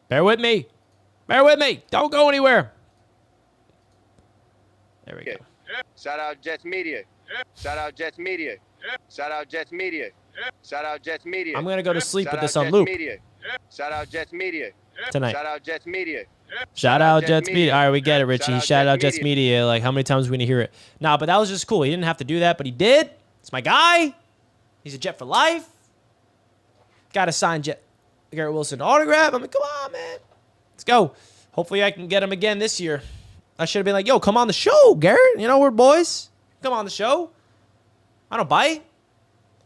Bear with me. Bear with me. Don't go anywhere. There we go. Shout out Jets Media. Shout out Jets Media. Shout out Jets Media. Shout out Jets Media. I'm going to go to sleep Shout with this out on Jets loop Media. Shout out Jets Media. tonight. Shout out Jets Media. Shout out Jets Media. All right, we get it, Richie. Shout out Jets Media. Like, how many times are we going to hear it? Nah, but that was just cool. He didn't have to do that, but he did. It's my guy. He's a Jet for life. Got to sign Garrett Wilson autograph. I'm like, come on, man. Let's go. Hopefully I can get him again this year. I should have been like, yo, come on the show, Garrett. You know, we're boys. Come on the show. I don't bite.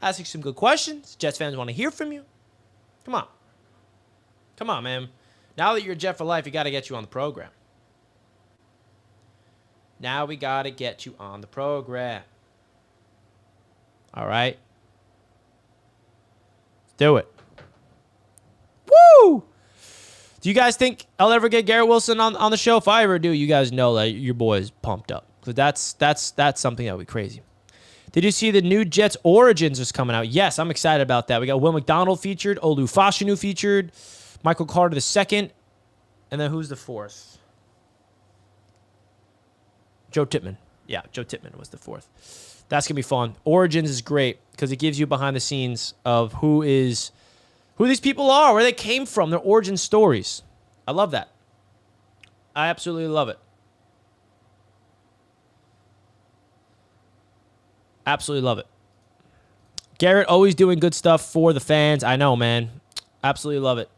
Ask you some good questions. Jets fans want to hear from you. Come on. Come on, man. Now that you're a Jet for life, we got to get you on the program. Now we got to get you on the program. All right. Let's do it. Woo! Do you guys think I'll ever get Garrett Wilson on the show? If I ever do, you guys know that your boy is pumped up. Because that's something that would be crazy. Did you see the new Jets Origins is coming out? Yes, I'm excited about that. We got Will McDonald featured, Olu Fashanu featured, Michael Carter II, and then who's the fourth? Joe Tippmann. Yeah, Joe Tippmann was the fourth. That's going to be fun. Origins is great because it gives you behind the scenes of who these people are, where they came from, their origin stories. I love that. I absolutely love it. Absolutely love it. Garrett always doing good stuff for the fans. I know, man. Absolutely love it.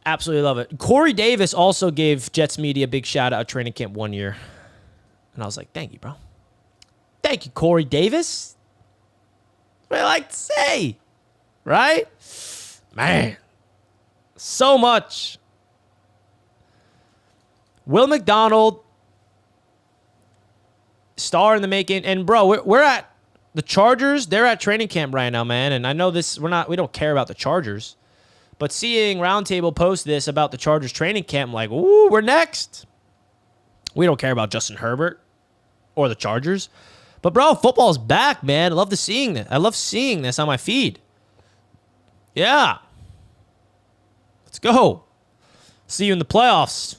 Absolutely love it. Corey Davis also gave Jets Media a big shout out at training camp 1 year. And I was like, thank you, bro. Thank you, Corey Davis. That's what I like to say. Right? Man. So much. Will McDonald, star in the making. And, bro, we're at the Chargers. They're at training camp right now, man. And I know we don't care about the Chargers. But seeing Roundtable post this about the Chargers training camp, I'm like, ooh, we're next. We don't care about Justin Herbert or the Chargers. But, bro, football's back, man. I love seeing this. I love seeing this on my feed. Yeah. Let's go. See you in the playoffs.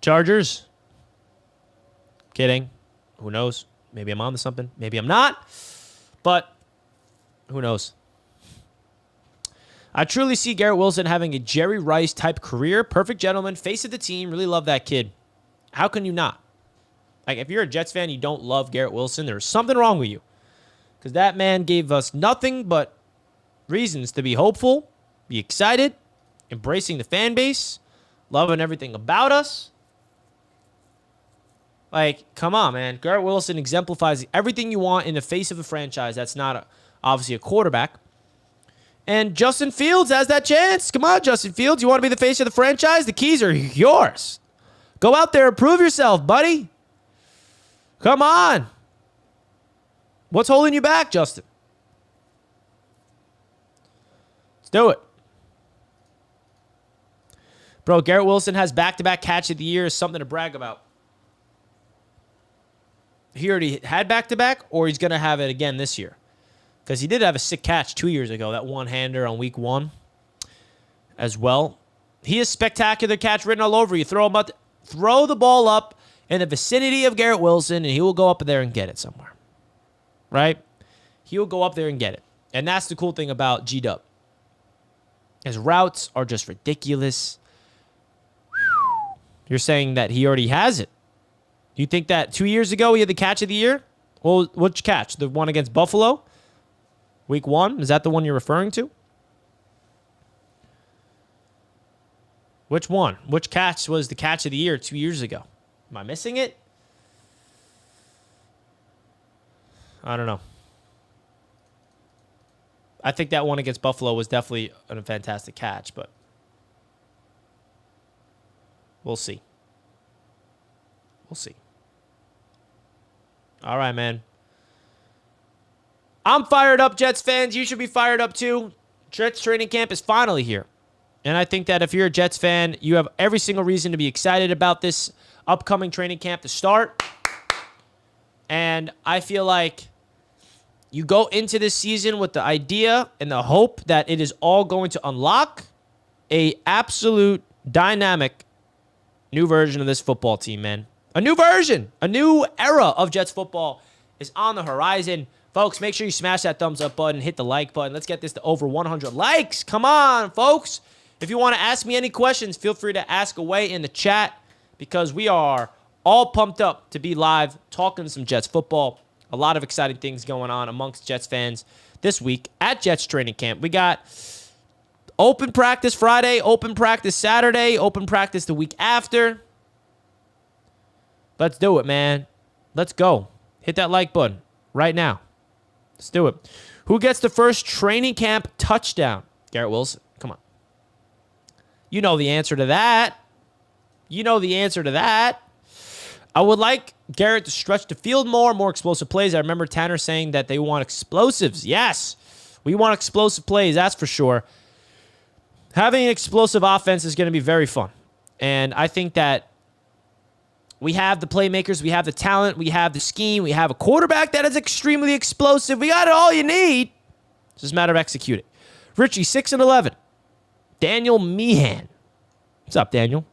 Chargers. Kidding. Who knows? Maybe I'm on to something. Maybe I'm not. But who knows? I truly see Garrett Wilson having a Jerry Rice type career. Perfect gentleman. Face of the team. Really love that kid. How can you not? Like, if you're a Jets fan, you don't love Garrett Wilson, there's something wrong with you. Because that man gave us nothing but reasons to be hopeful, be excited, embracing the fan base, loving everything about us. Like, come on, man. Garrett Wilson exemplifies everything you want in the face of a franchise that's not obviously a quarterback. And Justin Fields has that chance. Come on, Justin Fields. You want to be the face of the franchise? The keys are yours. Go out there and prove yourself, buddy. Come on. What's holding you back, Justin? Let's do it. Bro, Garrett Wilson has back-to-back catch of the year. Is something to brag about. He already had back-to-back, or he's going to have it again this year. Because he did have a sick catch 2 years ago, that one-hander on week 1 as well. He has spectacular catch written all over you. Throw the ball up in the vicinity of Garrett Wilson, and he will go up there and get it somewhere. Right? He will go up there and get it. And that's the cool thing about G-Dub. His routes are just ridiculous. You're saying that he already has it. You think that 2 years ago he had the catch of the year? Well, which catch? The one against Buffalo? Week 1? Is that the one you're referring to? Which one? Which catch was the catch of the year 2 years ago? Am I missing it? I don't know. I think that one against Buffalo was definitely a fantastic catch, but we'll see. We'll see. All right, man. I'm fired up, Jets fans. You should be fired up too. Jets training camp is finally here. And I think that if you're a Jets fan, you have every single reason to be excited about this upcoming training camp to start. And I feel like you go into this season with the idea and the hope that it is all going to unlock a absolute dynamic new version of this football team, man. A new version, a new era of Jets football is on the horizon. Folks, make sure you smash that thumbs up button, hit the like button. Let's get this to over 100 likes. Come on, folks. If you want to ask me any questions, feel free to ask away in the chat because we are all pumped up to be live talking some Jets football. A lot of exciting things going on amongst Jets fans this week at Jets training camp. We got open practice Friday, open practice Saturday, open practice the week after. Let's do it, man. Let's go. Hit that like button right now. Let's do it. Who gets the first training camp touchdown? Garrett Wilson. Come on. You know the answer to that. You know the answer to that. I would like Garrett to stretch the field more explosive plays. I remember Tanner saying that they want explosives. Yes, we want explosive plays. That's for sure. Having an explosive offense is going to be very fun. And I think that we have the playmakers, we have the talent, we have the scheme, we have a quarterback that is extremely explosive. We got it all you need. It's just a matter of executing. Richie, 6-11. Daniel Meehan. What's up, Daniel?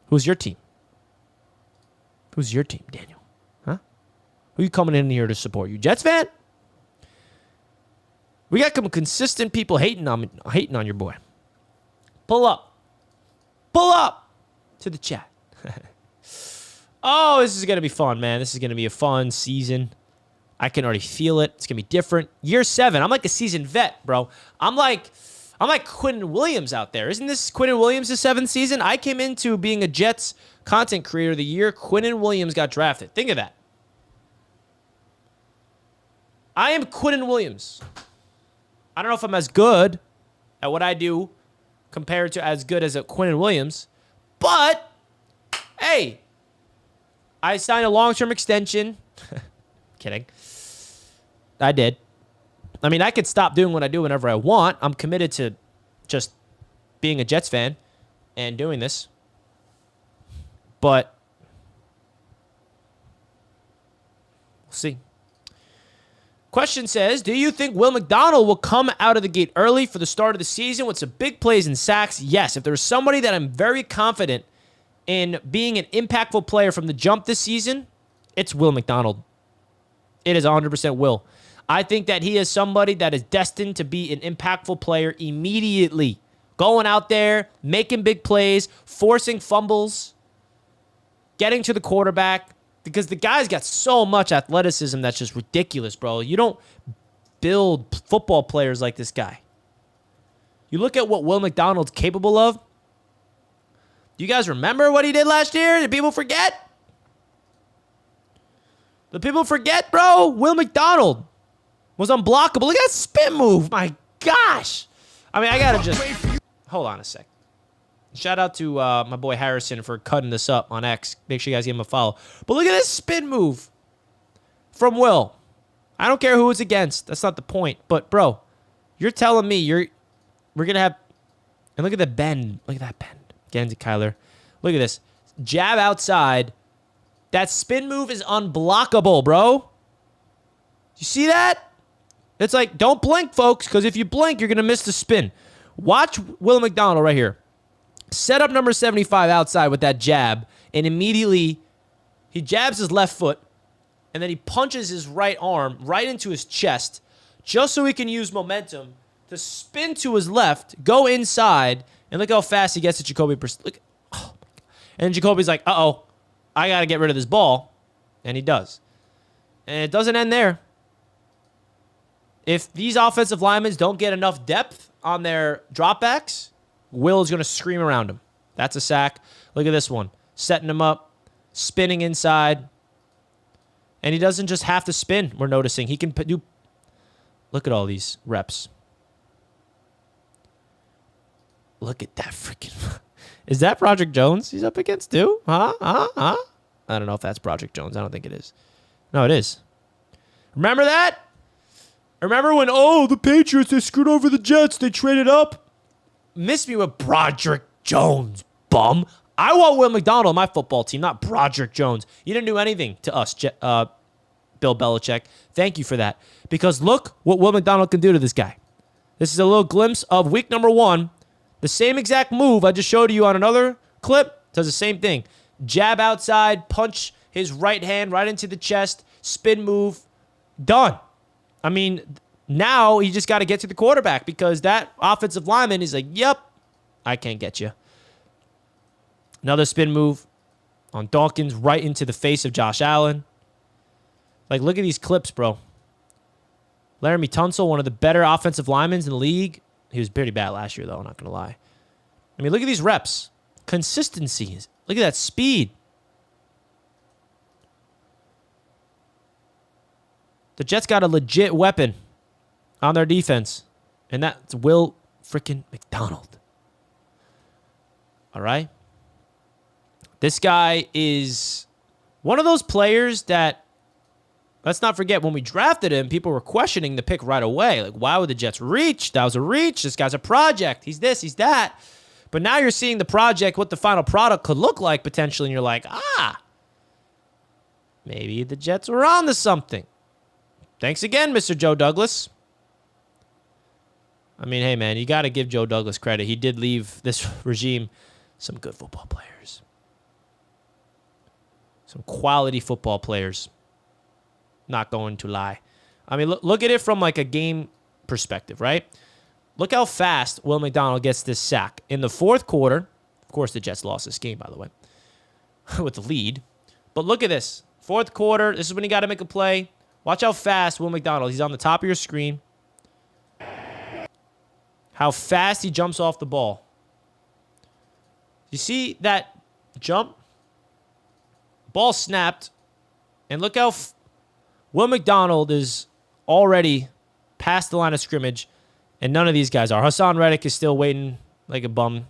Who's your team? Who's your team, Daniel? Huh? Who you coming in here to support? You Jets fan? We got some consistent people hating on your boy. Pull up to the chat. Oh, this is going to be fun, man. This is going to be a fun season. I can already feel it. It's going to be different. Year 7. I'm like a seasoned vet, bro. I'm like Quentin Williams out there. Isn't this Quentin Williams' 7th season? I came into being a Jets content creator the year Quentin Williams got drafted. Think of that. I am Quentin Williams. I don't know if I'm as good at what I do compared to as good as a Quentin Williams, but hey, I signed a long-term extension. Kidding. I did. I mean, I could stop doing what I do whenever I want. I'm committed to just being a Jets fan and doing this. But we'll see. Question says, do you think Will McDonald will come out of the gate early for the start of the season with some big plays and sacks? Yes. If there's somebody that I'm very confident in being an impactful player from the jump this season, it's Will McDonald. It is 100% Will. I think that he is somebody that is destined to be an impactful player immediately. Going out there, making big plays, forcing fumbles, getting to the quarterback. Because the guy's got so much athleticism that's just ridiculous, bro. You don't build football players like this guy. You look at what Will McDonald's capable of. Do you guys remember what he did last year? Did people forget? The people forget, bro. Will McDonald was unblockable. Look at that spin move. My gosh. I mean, I got to just... Hold on a sec. Shout out to my boy Harrison for cutting this up on X. Make sure you guys give him a follow. But look at this spin move from Will. I don't care who it's against. That's not the point. But, bro, you're telling me we're going to have... And look at the bend. Look at that bend. Get into Kyler. Look at this. Jab outside. That spin move is unblockable, bro. You see that? It's like, don't blink, folks, because if you blink, you're going to miss the spin. Watch Will McDonald right here. Set up number 75 outside with that jab, and immediately he jabs his left foot, and then he punches his right arm right into his chest just so he can use momentum to spin to his left, go inside, and look how fast he gets to Jacoby. Look, oh my God. And Jacoby's like, uh-oh, I got to get rid of this ball, and he does. And it doesn't end there. If these offensive linemen don't get enough depth on their dropbacks, Will is going to scream around him. That's a sack. Look at this one. Setting him up, spinning inside. And he doesn't just have to spin, we're noticing. He can do... Look at all these reps. Look at that freaking... Is that Broderick Jones he's up against too? Huh? I don't know if that's Broderick Jones. I don't think it is. No, it is. Remember that? Remember when, the Patriots, they screwed over the Jets. They traded up? Miss me with Broderick Jones, bum. I want Will McDonald on my football team, not Broderick Jones. You didn't do anything to us, Bill Belichick. Thank you for that. Because look what Will McDonald can do to this guy. This is a little glimpse of week number 1. The same exact move I just showed you on another clip does the same thing. Jab outside, punch his right hand right into the chest, spin move, done. I mean... Now, you just got to get to the quarterback because that offensive lineman is like, yep, I can't get you. Another spin move on Dawkins right into the face of Josh Allen. Like, look at these clips, bro. Laramie Tunsil, one of the better offensive linemen in the league. He was pretty bad last year, though, I'm not going to lie. I mean, look at these reps. Consistency. Look at that speed. The Jets got a legit weapon on their defense, and that's Will freaking McDonald. All right? This guy is one of those players that, Let's not forget, when we drafted him, people were questioning the pick right away. Like, why would the Jets reach? That was a reach. This guy's a project. He's this, he's that. But now you're seeing the project, what the final product could look like potentially, and you're like, maybe the Jets were on to something. Thanks again, Mr. Joe Douglas. I mean, hey, man, you got to give Joe Douglas credit. He did leave this regime some good football players. Some quality football players. Not going to lie. I mean, look at it from like a game perspective, right? Look how fast Will McDonald gets this sack. In the fourth quarter, of course, the Jets lost this game, by the way, with the lead. But look at this. Fourth quarter, this is when you got to make a play. Watch how fast Will McDonald, he's on the top of your screen. How fast he jumps off the ball. You see that jump? Ball snapped. And look how Will McDonald is already past the line of scrimmage. And none of these guys are. Hassan Reddick is still waiting like a bum.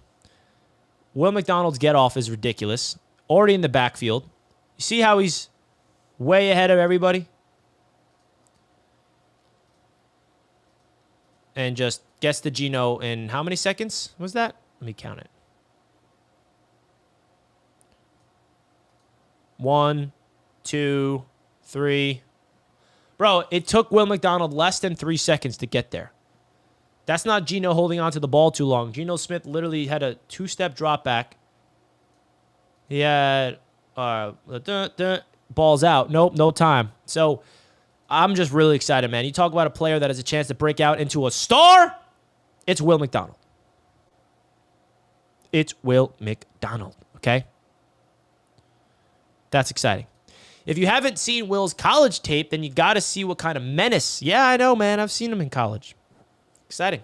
Will McDonald's get off is ridiculous. Already in the backfield. You see how he's way ahead of everybody? And just gets the Geno in how many seconds was that? Let me count it. 1, 2, 3. Bro, it took Will McDonald less than 3 seconds to get there. That's not Geno holding on to the ball too long. Geno Smith literally had a 2-step drop back. He had balls out. Nope, no time. So I'm just really excited, man. You talk about a player that has a chance to break out into a star. It's Will McDonald. It's Will McDonald, okay? That's exciting. If you haven't seen Will's college tape, then you got to see what kind of menace. Yeah, I know, man. I've seen him in college. Exciting.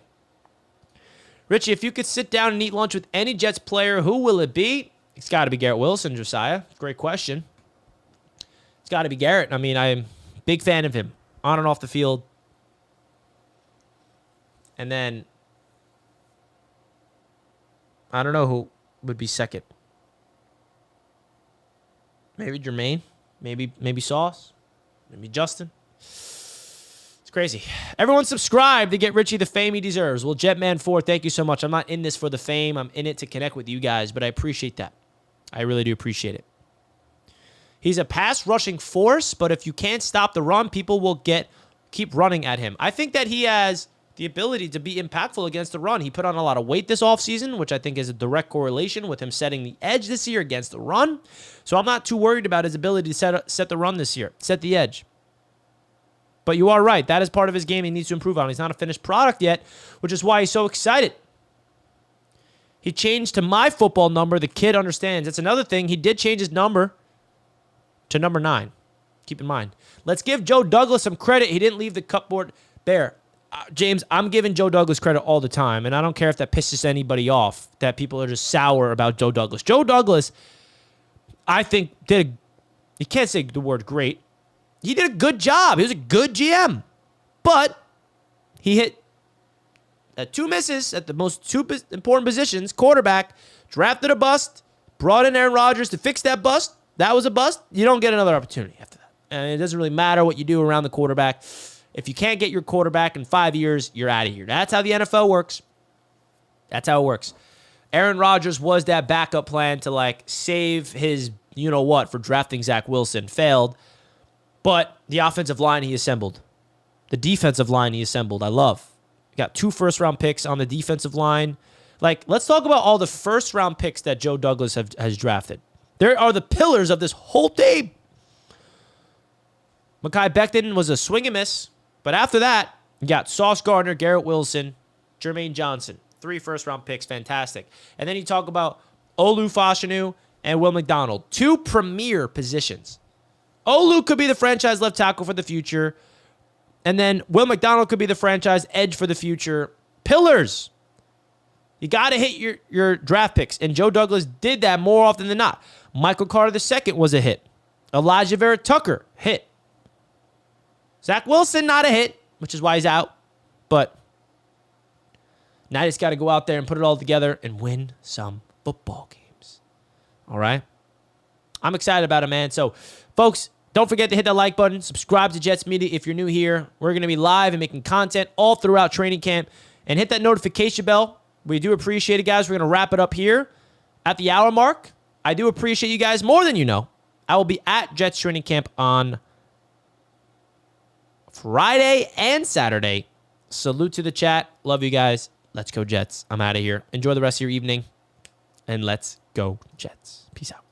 Richie, if you could sit down and eat lunch with any Jets player, who will it be? It's got to be Garrett Wilson, Josiah. Great question. It's got to be Garrett. I mean, I'm a big fan of him on and off the field. And then, I don't know who would be second. Maybe Germaine. Maybe Sauce. Maybe Justin. It's crazy. Everyone subscribe to get Richie the fame he deserves. Well, Jetman4, thank you so much. I'm not in this for the fame. I'm in it to connect with you guys, but I appreciate that. I really do appreciate it. He's a pass rushing force, but if you can't stop the run, people will keep running at him. I think that he has the ability to be impactful against the run. He put on a lot of weight this offseason, which I think is a direct correlation with him setting the edge this year against the run. So I'm not too worried about his ability to set the run this year, set the edge. But you are right. That is part of his game he needs to improve on. He's not a finished product yet, which is why he's so excited. He changed to my football number. The kid understands. That's another thing. He did change his number to number 9. Keep in mind. Let's give Joe Douglas some credit. He didn't leave the cupboard bare. James, I'm giving Joe Douglas credit all the time, and I don't care if that pisses anybody off, that people are just sour about Joe Douglas. Joe Douglas, I think, you can't say the word great. He did a good job. He was a good GM. But he hit 2 misses at the most 2 important positions. Quarterback, drafted a bust, brought in Aaron Rodgers to fix that bust. That was a bust. You don't get another opportunity after that. And it doesn't really matter what you do around the quarterback. If you can't get your quarterback in 5 years, you're out of here. That's how the NFL works. That's how it works. Aaron Rodgers was that backup plan to save his you-know-what for drafting Zach Wilson. Failed. But the offensive line he assembled. The defensive line he assembled, I love. Got 2 first-round picks on the defensive line. Let's talk about all the first-round picks that Joe Douglas has drafted. There are the pillars of this whole team. Mekhi Becton was a swing and miss. But after that, you got Sauce Gardner, Garrett Wilson, Germaine Johnson. 3 first-round picks. Fantastic. And then you talk about Olu Fashanu and Will McDonald. 2 premier positions. Olu could be the franchise left tackle for the future. And then Will McDonald could be the franchise edge for the future. Pillars. You got to hit your draft picks. And Joe Douglas did that more often than not. Michael Carter II was a hit. Elijah Vera Tucker, hit. Zach Wilson, not a hit, which is why he's out. But now you just got to go out there and put it all together and win some football games. All right? I'm excited about it, man. So, folks, Don't forget to hit that like button. Subscribe to Jets Media if you're new here. We're going to be live and making content all throughout training camp. And hit that notification bell. We do appreciate it, guys. We're going to wrap it up here at the hour mark. I do appreciate you guys more than you know. I will be at Jets training camp on Friday and Saturday. Salute to the chat. Love you guys. Let's go Jets. I'm out of here. Enjoy the rest of your evening. And let's go Jets. Peace out.